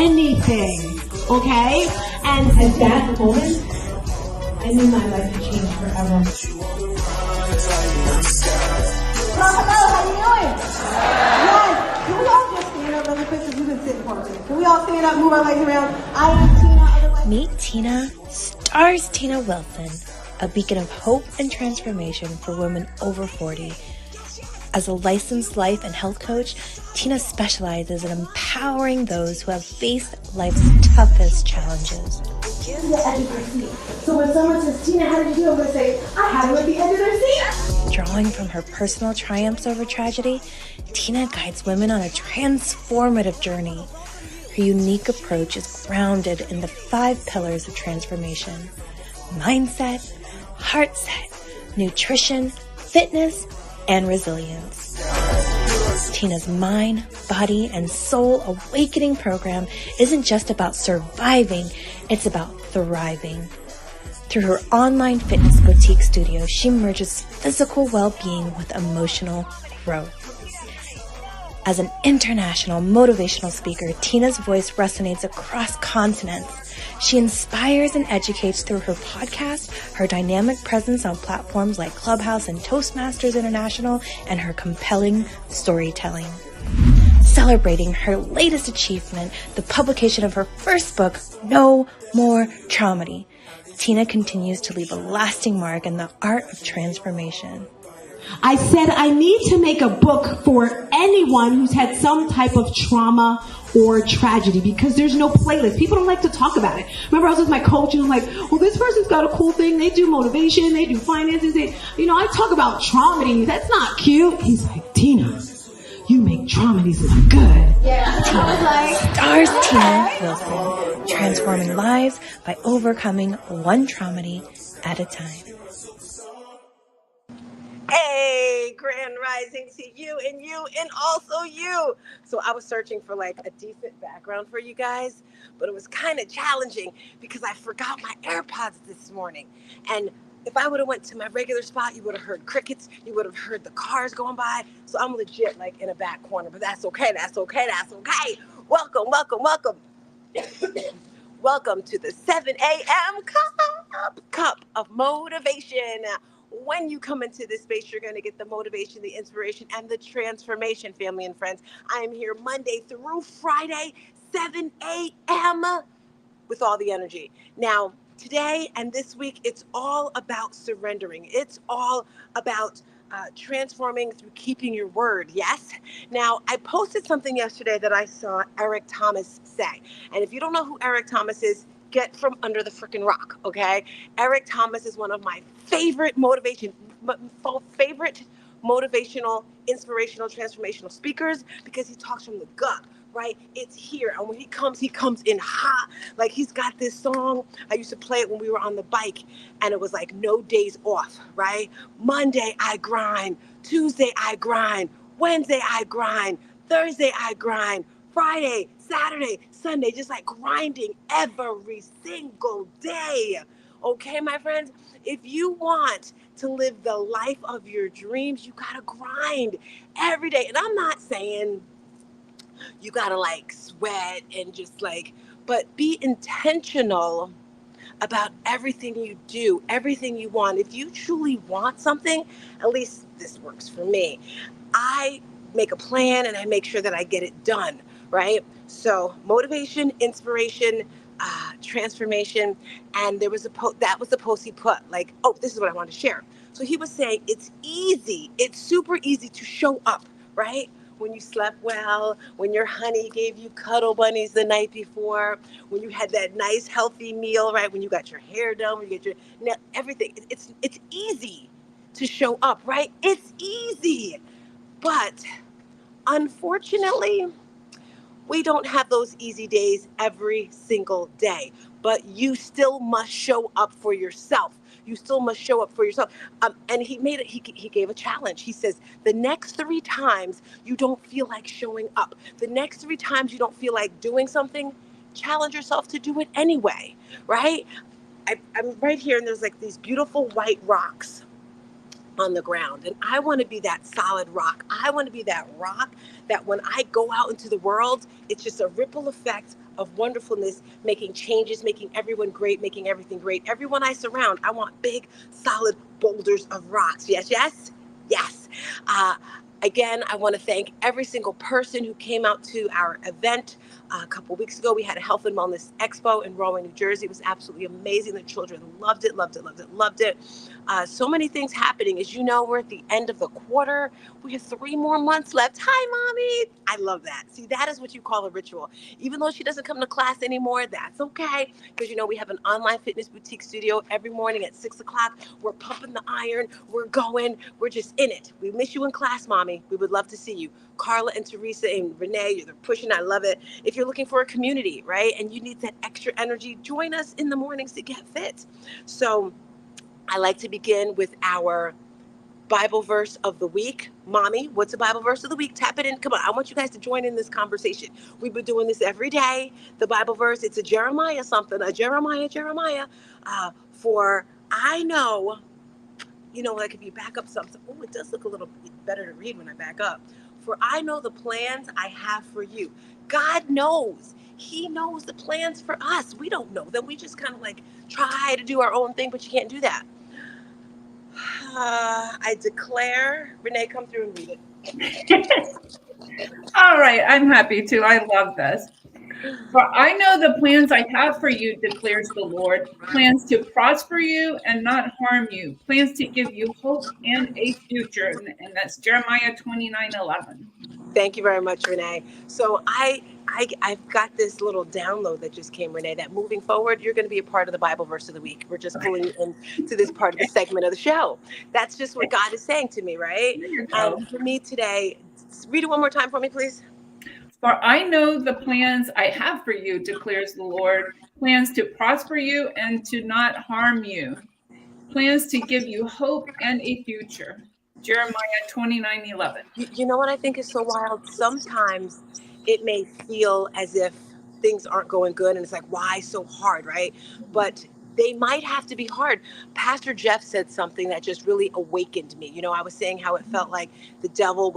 anything, okay? And at that moment, I knew my life had changed forever. Hello, how you doing? Yes. Can we all just stand up really quick because we've been sitting for a minute? Can we all stand up, move our legs around? I am Tina. Otherwise... Meet Tina, stars Tina Wilson, a beacon of hope and transformation for women over 40. As a licensed life and health coach, Tina specializes in empowering those who have faced life's toughest challenges. Here's the edge of your seat. So when someone says, Tina, how did you do? I'm going to say, I had it at the edge of their seat. Drawing from her personal triumphs over tragedy, Tina guides women on a transformative journey. Her unique approach is grounded in the 5 pillars of transformation: mindset, heart set, nutrition, fitness, and resilience. Tina's mind, body, and soul awakening program isn't just about surviving, it's about thriving. Through her online fitness boutique studio, she merges physical well-being with emotional growth. As an international motivational speaker, Tina's voice resonates across continents. She inspires and educates through her podcast, her dynamic presence on platforms like Clubhouse and Toastmasters International, and her compelling storytelling. Celebrating her latest achievement, the publication of her first book, No More Traumedy, Tina continues to leave a lasting mark in the art of transformation. I said I need to make a book for anyone who's had some type of trauma or tragedy, because there's no playlist. People don't like to talk about it. Remember, I was with my coach and I'm like, well, this person's got a cool thing. They do motivation. They do finances. I talk about traumedy. That's not cute. He's like, Tina, you make traumedies look good. Yeah. Stars Tina Wilson, transforming lives by overcoming one traumedy at a time. Hey, grand rising to you and also you. So I was searching for like a decent background for you guys, but it was kind of challenging because I forgot my AirPods this morning. And if I would have went to my regular spot, you would have heard crickets. You would have heard the cars going by. So I'm legit like in a back corner, but that's okay. Welcome. Welcome to the 7 a.m. cup of motivation. When you come into this space, you're going to get the motivation, the inspiration, and the transformation, family and friends. I am here Monday through Friday, 7 a.m. with all the energy. Now, today and this week, it's all about surrendering. It's all about transforming through keeping your word. Yes. Now, I posted something yesterday that I saw Eric Thomas say. And if you don't know who Eric Thomas is, get from under the freaking rock, okay? Eric Thomas is one of my favorite motivational, inspirational, transformational speakers because he talks from the gut, right? It's here. And when he comes in hot. Like, he's got this song. I used to play it when we were on the bike, and it was like no days off, right? Monday, I grind. Tuesday, I grind. Wednesday, I grind. Thursday, I grind. Friday, Saturday, Sunday, just like grinding every single day. Okay, my friends, if you want to live the life of your dreams, you gotta grind every day. And I'm not saying you gotta like sweat and just like, but be intentional about everything you do, everything you want. If you truly want something, at least this works for me, I make a plan and I make sure that I get it done. Right? So motivation, inspiration, transformation. And there was that was the post he put, like, oh, this is what I want to share. So he was saying it's super easy to show up, right? When you slept well, when your honey gave you cuddle bunnies the night before, when you had that nice healthy meal, right? When you got your hair done, when you get your everything. It's easy to show up, right? It's easy. But unfortunately, we don't have those easy days every single day, but you still must show up for yourself. You still must show up for yourself. And he gave a challenge. He says, the next 3 times you don't feel like showing up, the next 3 times you don't feel like doing something, challenge yourself to do it anyway, right? I'm right here, and there's like these beautiful white rocks. on the ground. And I want to be that solid rock. I want to be that rock that when I go out into the world, it's just a ripple effect of wonderfulness, making changes, making everyone great, making everything great. Everyone I surround, I want big, solid boulders of rocks. Yes, yes, yes. Again, I want to thank every single person who came out to our event. A couple weeks ago, we had a health and wellness expo in Rahway, New Jersey. It was absolutely amazing. The children loved it, loved it, loved it, loved it. So many things happening. As you know, we're at the end of the quarter. We have 3 more months left. Hi, Mommy. I love that. See, that is what you call a ritual. Even though she doesn't come to class anymore, that's okay. Because, you know, we have an online fitness boutique studio every morning at 6 o'clock. We're pumping the iron. We're going. We're just in it. We miss you in class, Mommy. We would love to see you. Carla and Teresa and Renee, you're pushing. I love it. If you're looking for a community, right, and you need that extra energy, join us in the mornings to get fit. So I like to begin with our Bible verse of the week. Mommy, what's a Bible verse of the week? Tap it in. Come on. I want you guys to join in this conversation. We've been doing this every day. The Bible verse, it's a Jeremiah something, a Jeremiah. For I know, you know, like if you back up something, oh, it does look a little better to read when I back up. For I know the plans I have for you. God knows. He knows the plans for us. We don't know them. We just kind of like try to do our own thing, but you can't do that. I declare, Renee, come through and read it. All right, I'm happy to. I love this. For I know the plans I have for you, declares the Lord, plans to prosper you and not harm you, plans to give you hope and a future. And that's Jeremiah 29:11. Thank you very much, Renee. So I've got this little download that just came, Renee, that moving forward, you're going to be a part of the Bible verse of the week. We're just pulling you into this part of the segment of the show. That's just what God is saying to me, right? There you go. And for me today, read it one more time for me, please. For I know the plans I have for you, declares the Lord, plans to prosper you and to not harm you, plans to give you hope and a future. Jeremiah 29:11. You know what I think is so wild? Sometimes it may feel as if things aren't going good and it's like, why so hard, right? But they might have to be hard. Pastor Jeff said something that just really awakened me. You know, I was saying how it felt like the devil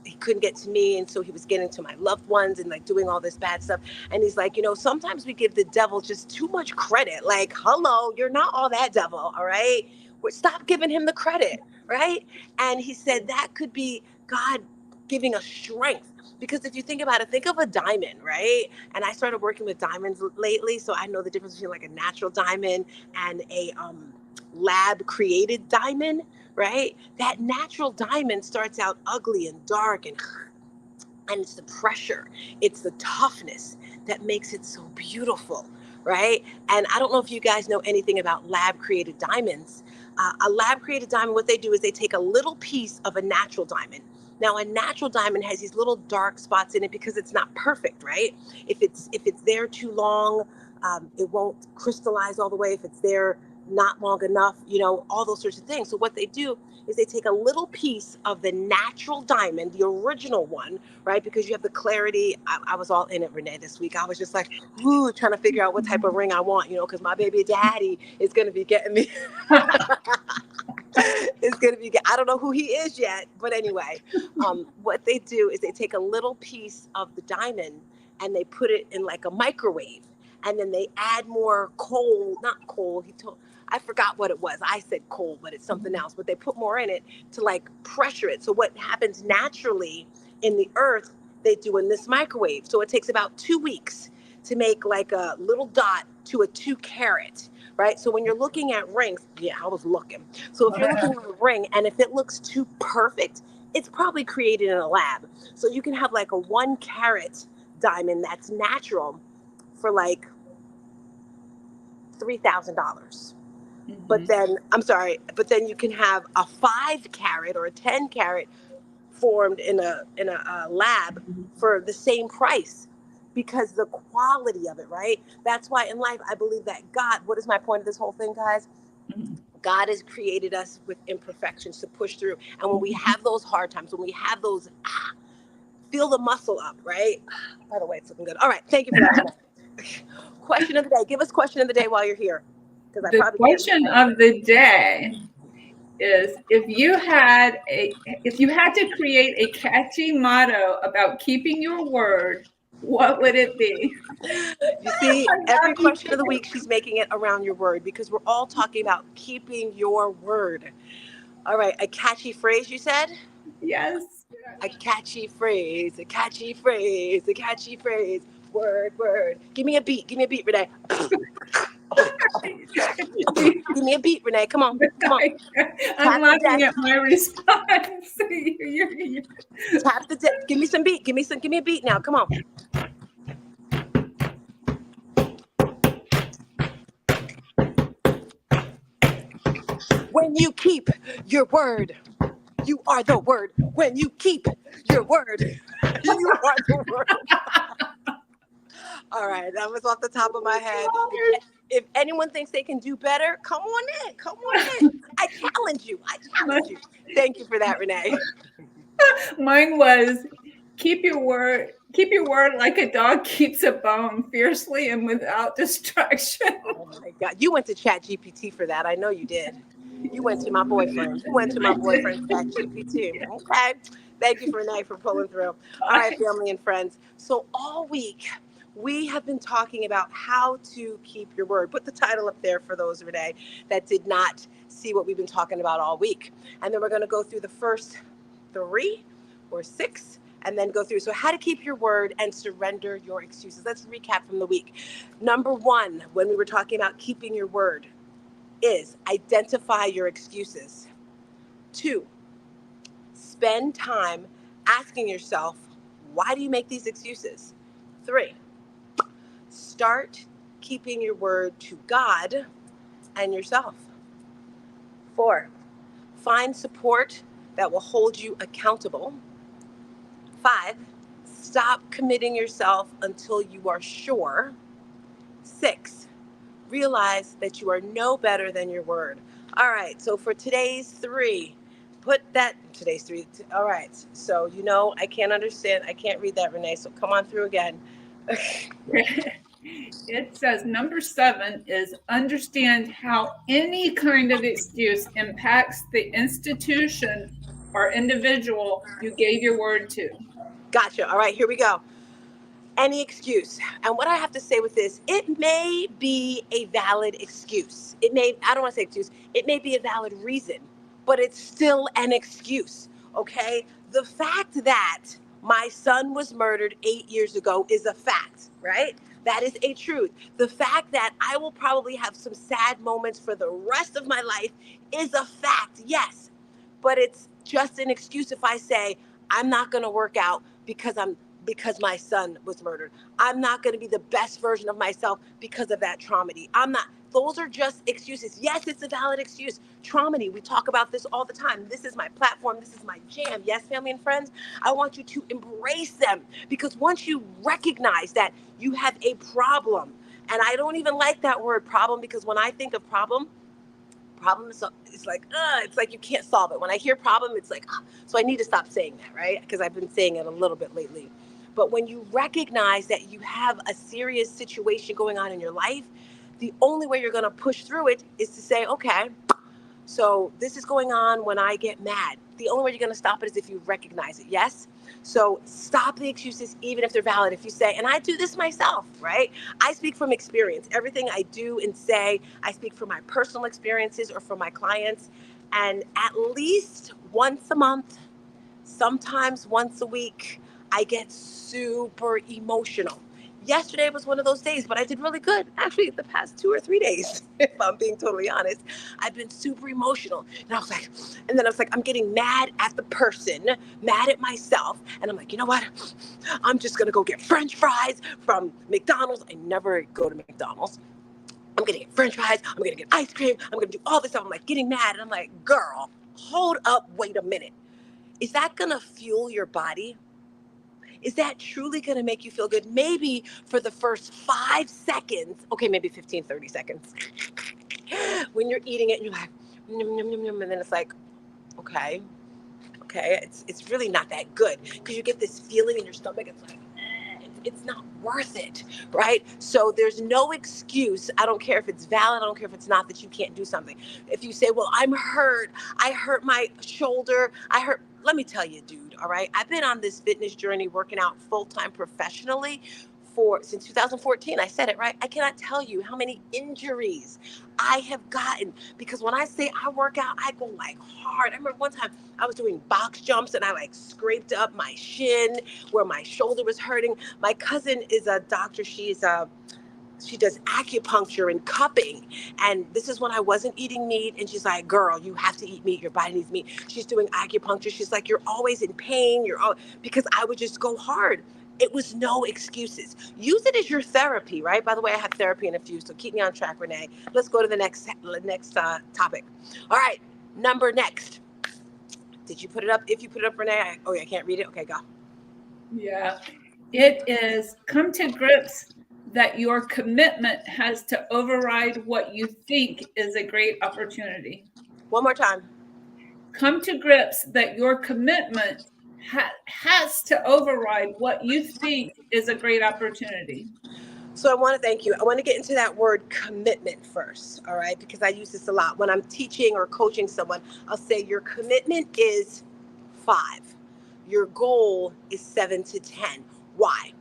he couldn't get to me, and so he was getting to my loved ones and like doing all this bad stuff. And he's like, you know, sometimes we give the devil just too much credit. Like, hello, you're not all that devil, all right? Stop giving him the credit, right? And he said that could be God giving us strength. Because if you think about it, think of a diamond, right? And I started working with diamonds lately, so I know the difference between like a natural diamond and a lab created diamond, right? That natural diamond starts out ugly and dark, and it's the pressure, it's the toughness that makes it so beautiful, right? And I don't know if you guys know anything about lab created diamonds. A lab created diamond, what they do is they take a little piece of a natural diamond. Now, a natural diamond has these little dark spots in it because it's not perfect, right? If it's there too long, it won't crystallize all the way. If it's there not long enough, you know, all those sorts of things. So what they do is they take a little piece of the natural diamond, the original one, right? Because you have the clarity. I was all in it, Renee, this week. I was just like, ooh, trying to figure out what type of ring I want, you know, because my baby daddy is going to be getting me. It's going to be, I don't know who he is yet, but anyway, what they do is they take a little piece of the diamond and they put it in like a microwave, and then they add more coal, not coal, I forgot what it was. I said coal, but it's something else, but they put more in it to like pressure it. So what happens naturally in the earth, they do in this microwave. So it takes about 2 weeks to make like a little dot to a 2 carat. Right. So when you're looking at rings, yeah, I was looking. So if you're looking at a ring and if it looks too perfect, it's probably created in a lab. So you can have like a 1 carat diamond that's natural for like $3,000. But then, but then you can have a 5 carat or a 10 carat formed in a lab for the same price, because the quality of it, right? That's why in life, I believe that God, what is my point of this whole thing, guys? God has created us with imperfections to push through. And when we have those hard times, when we have those, feel the muscle up, right? By the way, it's looking good. All right. Thank you for that. Question of the day. Give us question of the day while you're here. The question of the day. is if you had to create a catchy motto about keeping your word, what would it be? You see, I'm every happy question of the to. week, she's making it around your word because we're all talking about keeping your word. All right, a catchy phrase you said? Yes. A catchy phrase, a catchy phrase, a catchy phrase. Word, word. Give me a beat, Renee. Give me a beat, Renee. Come on, come on. I'm Tap the laughing deck, at my response. tap the deck. Give me some beat, give me a beat now. Come on. When you keep your word, you are the word. When you keep your word, you are the word. All right, that was off the top of my head. If anyone thinks they can do better, come on in. Come on in. I challenge you. I challenge you. Thank you for that, Renee. Mine was keep your word like a dog keeps a bone, fiercely and without distraction. Oh my God. You went to Chat GPT for that. I know you did. You went to my boyfriend. You went to my I boyfriend did. Chat GPT. Okay. Thank you, Renee, for pulling through. All right, family and friends. So all week, we have been talking about how to keep your word. Put the title up there for those, Renee, that did not see what we've been talking about all week. And then we're going to go through the first 3 or 6 and then go through. So how to keep your word and surrender your excuses. Let's recap from the week. Number 1, when we were talking about keeping your word, is identify your excuses. 2, spend time asking yourself, why do you make these excuses? 3, start keeping your word to God and yourself. 4, find support that will hold you accountable. 5, stop committing yourself until you are sure. 6, realize that you are no better than your word. All right, so for today's 3, today's 3. All right, so I can't understand. I can't read that, Renee, so come on through again. It says number 7 is understand how any kind of excuse impacts the institution or individual you gave your word to. Gotcha. All right, here we go. Any excuse. And what I have to say with this, it may be a valid excuse. I don't want to say excuse, it may be a valid reason, but it's still an excuse, okay? The fact that my son was murdered 8 years ago is a fact, right? That is a truth. The fact that I will probably have some sad moments for the rest of my life is a fact, yes. But it's just an excuse if I say, I'm not going to work out because my son was murdered. I'm not going to be the best version of myself because of that traumedy. I'm not. Those are just excuses. Yes, it's a valid excuse. Traumedy, we talk about this all the time. This is my platform. This is my jam. Yes, family and friends, I want you to embrace them because once you recognize that you have a problem, and I don't even like that word problem because when I think of problem is it's like you can't solve it. When I hear problem, it's like, so I need to stop saying that, right? Because I've been saying it a little bit lately. But when you recognize that you have a serious situation going on in your life, the only way you're going to push through it is to say, okay, so this is going on when I get mad. The only way you're going to stop it is if you recognize it. Yes. So stop the excuses, even if they're valid. If you say, and I do this myself, right? I speak from experience. Everything I do and say, I speak from my personal experiences or from my clients. And at least once a month, sometimes once a week, I get super emotional. Yesterday was one of those days, but I did really good. Actually, the past 2 or 3 days, if I'm being totally honest, I've been super emotional. And then I was like, I'm getting mad at the person, mad at myself. And I'm like, you know what? I'm just going to go get French fries from McDonald's. I never go to McDonald's. I'm going to get French fries. I'm going to get ice cream. I'm going to do all this stuff. I'm like getting mad. And I'm like, girl, hold up. Wait a minute. Is that going to fuel your body? Is that truly going to make you feel good? Maybe for the first 5 seconds, okay, maybe 15, 30 seconds. When you're eating it, you're like, nom, nom, nom, nom, and then it's like, okay, it's really not that good because you get this feeling in your stomach. It's like, it's not worth it, right? So there's no excuse. I don't care if it's valid. I don't care if it's not, that you can't do something. If you say, well, I'm hurt. I hurt my shoulder. Let me tell you, dude, all right? I've been on this fitness journey working out full-time professionally since 2014. I said it, right? I cannot tell you how many injuries I have gotten, because when I say I work out, I go like hard. I remember one time I was doing box jumps and I like scraped up my shin where my shoulder was hurting. My cousin is a doctor. She does acupuncture and cupping. And this is when I wasn't eating meat. And she's like, girl, you have to eat meat. Your body needs meat. She's doing acupuncture. She's like, you're always in pain. Because I would just go hard. It was no excuses. Use it as your therapy, right? By the way, I have therapy in a few, so keep me on track, Renee. Let's go to the next topic. All right, number next. Did you put it up? If you put it up, Renee, I can't read it. Okay, go. Yeah, it is come to grips that your commitment has to override what you think is a great opportunity. One more time. Come to grips that your commitment has to override what you think is a great opportunity. So I want to thank you. I want to get into that word commitment first, all right? Because I use this a lot. When I'm teaching or coaching someone, I'll say your commitment is 5. Your goal is 7 to 10. Why?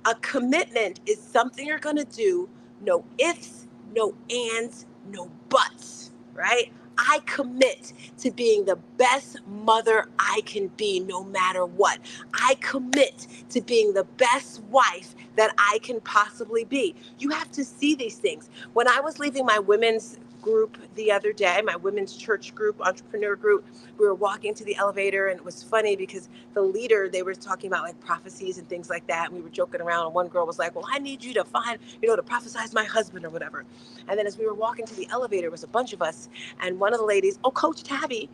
A commitment is something you're going to do, no ifs, no ands, no buts, right? I commit to being the best mother I can be no matter what. I commit to being the best wife that I can possibly be. You have to see these things. When I was leaving my women's group the other day, my women's church group, entrepreneur group, we were walking to the elevator, and it was funny because the leader, they were talking about like prophecies and things like that. And we were joking around, and one girl was like, well, I need you to find, to prophesize my husband or whatever. And then as we were walking to the elevator, it was a bunch of us. And one of the ladies, Coach Tabby,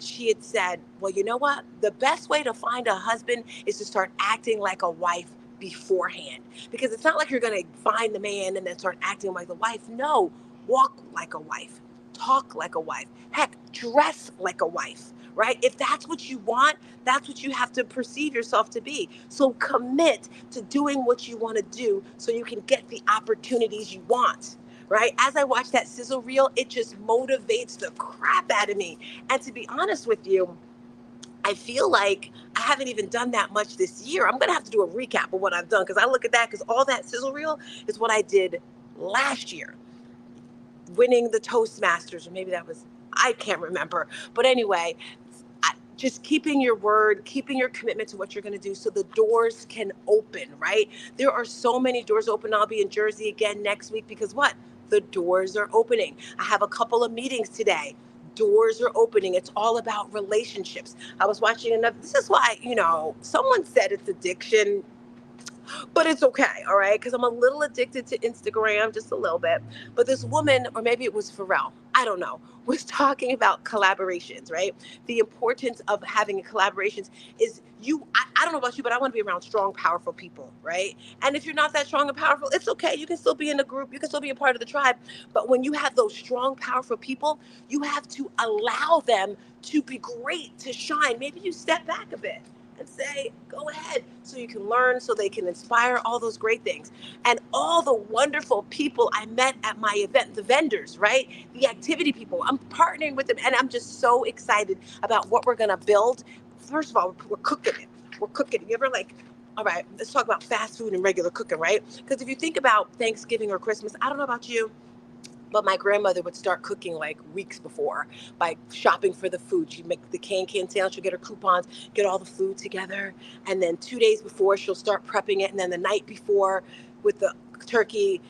she had said, well, you know what? The best way to find a husband is to start acting like a wife beforehand. Because it's not like you're going to find the man and then start acting like the wife. No. Walk like a wife, talk like a wife, heck, dress like a wife, right? If that's what you want, that's what you have to perceive yourself to be. So commit to doing what you want to do so you can get the opportunities you want, right? As I watch that sizzle reel, it just motivates the crap out of me. And to be honest with you, I feel like I haven't even done that much this year. I'm going to have to do a recap of what I've done, because I look at that, because all that sizzle reel is what I did last year. Winning the Toastmasters, or maybe that was, I can't remember. But anyway, just keeping your word, keeping your commitment to what you're going to do so the doors can open, right? There are so many doors open. I'll be in Jersey again next week because what? The doors are opening. I have a couple of meetings today. Doors are opening. It's all about relationships. I was watching another, this is why, someone said it's addiction. But it's okay, all right? Because I'm a little addicted to Instagram, just a little bit. But this woman, or maybe it was Pharrell, I don't know, was talking about collaborations, right? The importance of having collaborations is I don't know about you, but I want to be around strong, powerful people, right? And if you're not that strong and powerful, it's okay. You can still be in a group. You can still be a part of the tribe. But when you have those strong, powerful people, you have to allow them to be great, to shine. Maybe you step back a bit and say, go ahead, so you can learn, so they can inspire, all those great things. And all the wonderful people I met at my event, the vendors, right? The activity people, I'm partnering with them, and I'm just so excited about what we're gonna build. First of all, we're cooking it. We're cooking it. You ever all right, let's talk about fast food and regular cooking, right? Because if you think about Thanksgiving or Christmas, I don't know about you, but my grandmother would start cooking like weeks before by shopping for the food. She'd make the can sandwich, she'll get her coupons, get all the food together. And then 2 days before, she'll start prepping it. And then the night before with the turkey,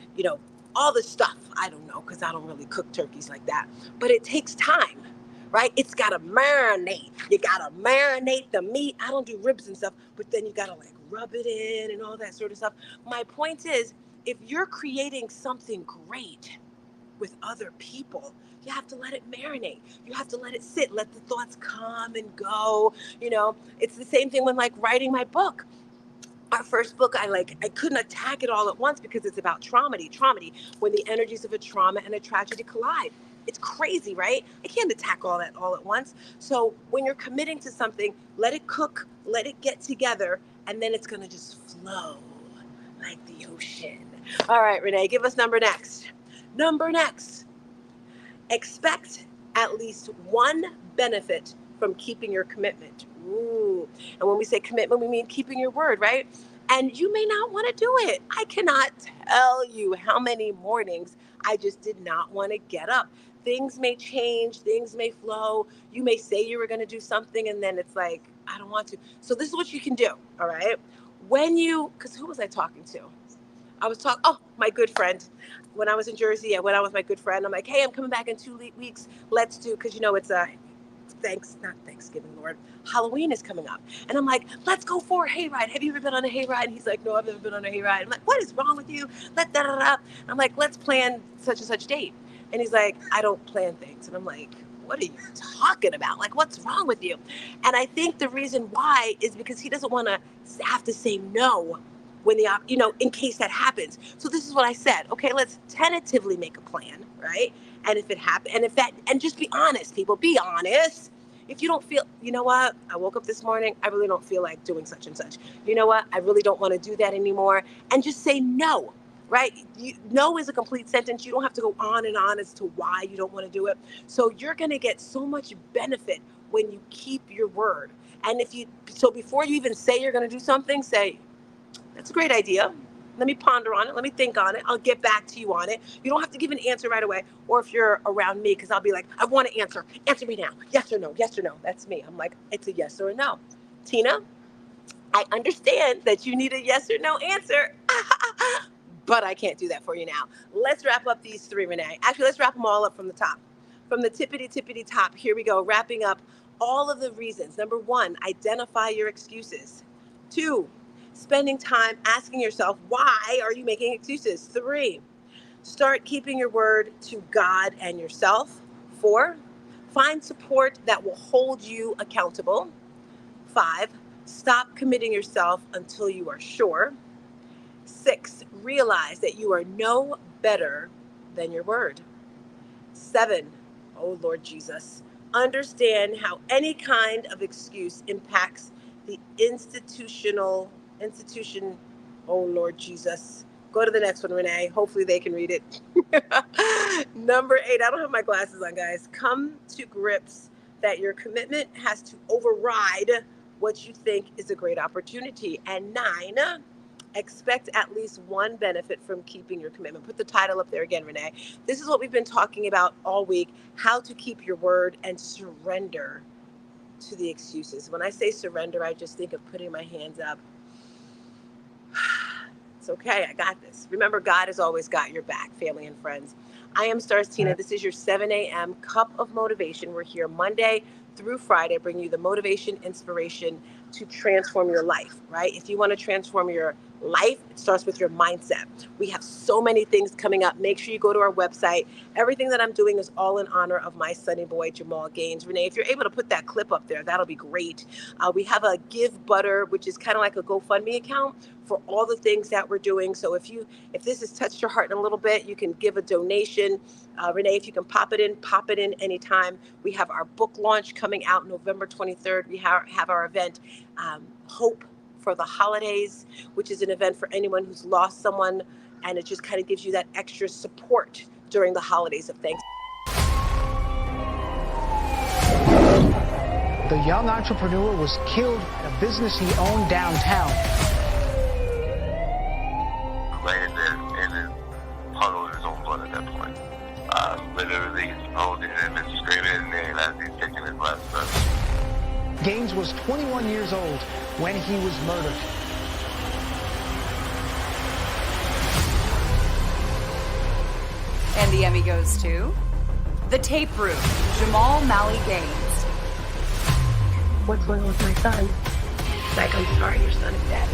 all the stuff. I don't know, because I don't really cook turkeys like that. But it takes time, right? It's got to marinate. You got to marinate the meat. I don't do ribs and stuff, but then you got to rub it in and all that sort of stuff. My point is, if you're creating something great with other people, you have to let it marinate. You have to let it sit, let the thoughts come and go. It's the same thing when writing my book. Our first book, I couldn't attack it all at once because it's about traumedy, when the energies of a trauma and a tragedy collide. It's crazy, right? I can't attack all that all at once. So when you're committing to something, let it cook, let it get together, and then it's going to just flow like the ocean. All right, Renee, give us number next. Number next. Expect at least one benefit from keeping your commitment. Ooh. And when we say commitment, we mean keeping your word, right? And you may not want to do it. I cannot tell you how many mornings I just did not want to get up. Things may change, things may flow. You may say you were going to do something and then it's like, I don't want to. So this is what you can do, all right? Because who was I talking to? I was my good friend. When I was in Jersey, I went out with my good friend. I'm like, hey, I'm coming back in 2 weeks. Let's do, because it's not Thanksgiving, Lord. Halloween is coming up. And I'm like, let's go for a hayride. Have you ever been on a hayride? And he's like, no, I've never been on a hayride. I'm like, what is wrong with you? I'm like, let's plan such and such date. And he's like, I don't plan things. And I'm like, what are you talking about? Like, what's wrong with you? And I think the reason why is because he doesn't want to have to say no when in case that happens. So this is what I said. Okay, let's tentatively make a plan, right? And if it happens, and just be honest, people, be honest. If you don't feel, you know what, I woke up this morning, I really don't feel like doing such and such. You know what, I really don't want to do that anymore. And just say no, right? No is a complete sentence. You don't have to go on and on as to why you don't want to do it. So you're going to get so much benefit when you keep your word. And so before you even say you're going to do something, say, that's a great idea. Let me ponder on it. Let me think on it. I'll get back to you on it. You don't have to give an answer right away. Or if you're around me, because I'll be like, I want to answer. Answer me now. Yes or no. Yes or no. That's me. I'm like, it's a yes or a no. Tina, I understand that you need a yes or no answer, but I can't do that for you now. Let's wrap up these three, Renee. Actually, let's wrap them all up from the top. From the tippity top. Here we go. Wrapping up all of the reasons. Number 1, identify your excuses. 2, spending time asking yourself, why are you making excuses? 3, start keeping your word to God and yourself. 4, find support that will hold you accountable. 5, stop committing yourself until you are sure. 6, realize that you are no better than your word. 7, oh Lord Jesus, understand how any kind of excuse impacts the institution, oh Lord Jesus. Go to the next one, Renee. Hopefully they can read it. Number 8, I don't have my glasses on, guys. Come to grips that your commitment has to override what you think is a great opportunity. And 9, expect at least one benefit from keeping your commitment. Put the title up there again, Renee. This is what we've been talking about all week, how to keep your word and surrender to the excuses. When I say surrender, I just think of putting my hands up. It's okay, I got this. Remember, God has always got your back, family and friends. I am Stars Tina. This is your 7 a.m. cup of motivation. We're here Monday through Friday, bringing you the motivation, inspiration to transform your life, right? If you want to transform your life, it starts with your mindset. We have so many things coming up. Make sure you go to our website. Everything that I'm doing is all in honor of my sonny boy, Jamal Gaines. Renee, if you're able to put that clip up there, that'll be great. We have a Give Butter, which is kind of like a GoFundMe account for all the things that we're doing. So if this has touched your heart in a little bit, you can give a donation. Renee, if you can pop it in anytime. We have our book launch coming out November 23rd. We have our event, Hope for the Holidays, which is an event for anyone who's lost someone, and it just kind of gives you that extra support during the holidays of Thanksgiving. The young entrepreneur was killed at a business he owned downtown. Laying there in a puddle of his own blood at that point. Literally holding him and screaming his name as he's taking his last breath. Gaines was 21 years old when he was murdered. And the Emmy goes to The Tape Room, Jamal Mally Gaines. What's going on with my son? Like, I'm sorry, your son is dead.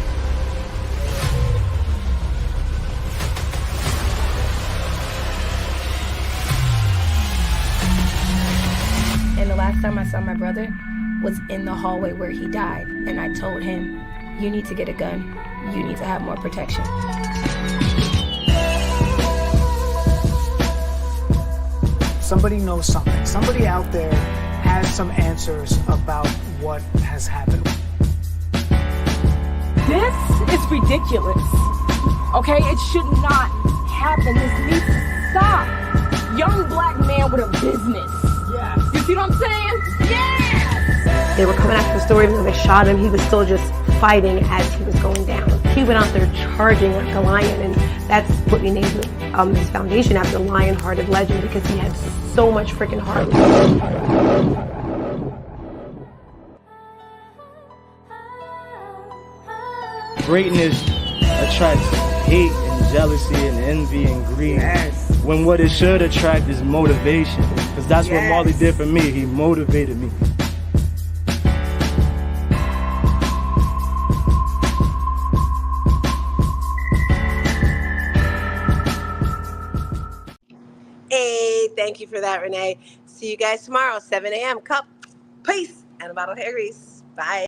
And the last time I saw my brother was in the hallway where he died. And I told him, you need to get a gun. You need to have more protection. Somebody knows something. Somebody out there has some answers about what has happened. This is ridiculous. Okay, it should not happen. This needs to stop. Young black man with a business. Yes. You see what I'm saying? Yes! They were coming after the store, even though they shot him, he was still just fighting as he was going down. He went out there charging like a lion, and that's what we named his foundation after, Lion-Hearted Legend, because he had so much freaking heart. Greatness attracts hate and jealousy and envy and greed. Yes. When what it should attract is motivation. Because that's what Marley did for me. He motivated me. Hey, thank you for that, Renee. See you guys tomorrow, 7 a.m. Cup, peace, and a bottle of hair grease. Bye.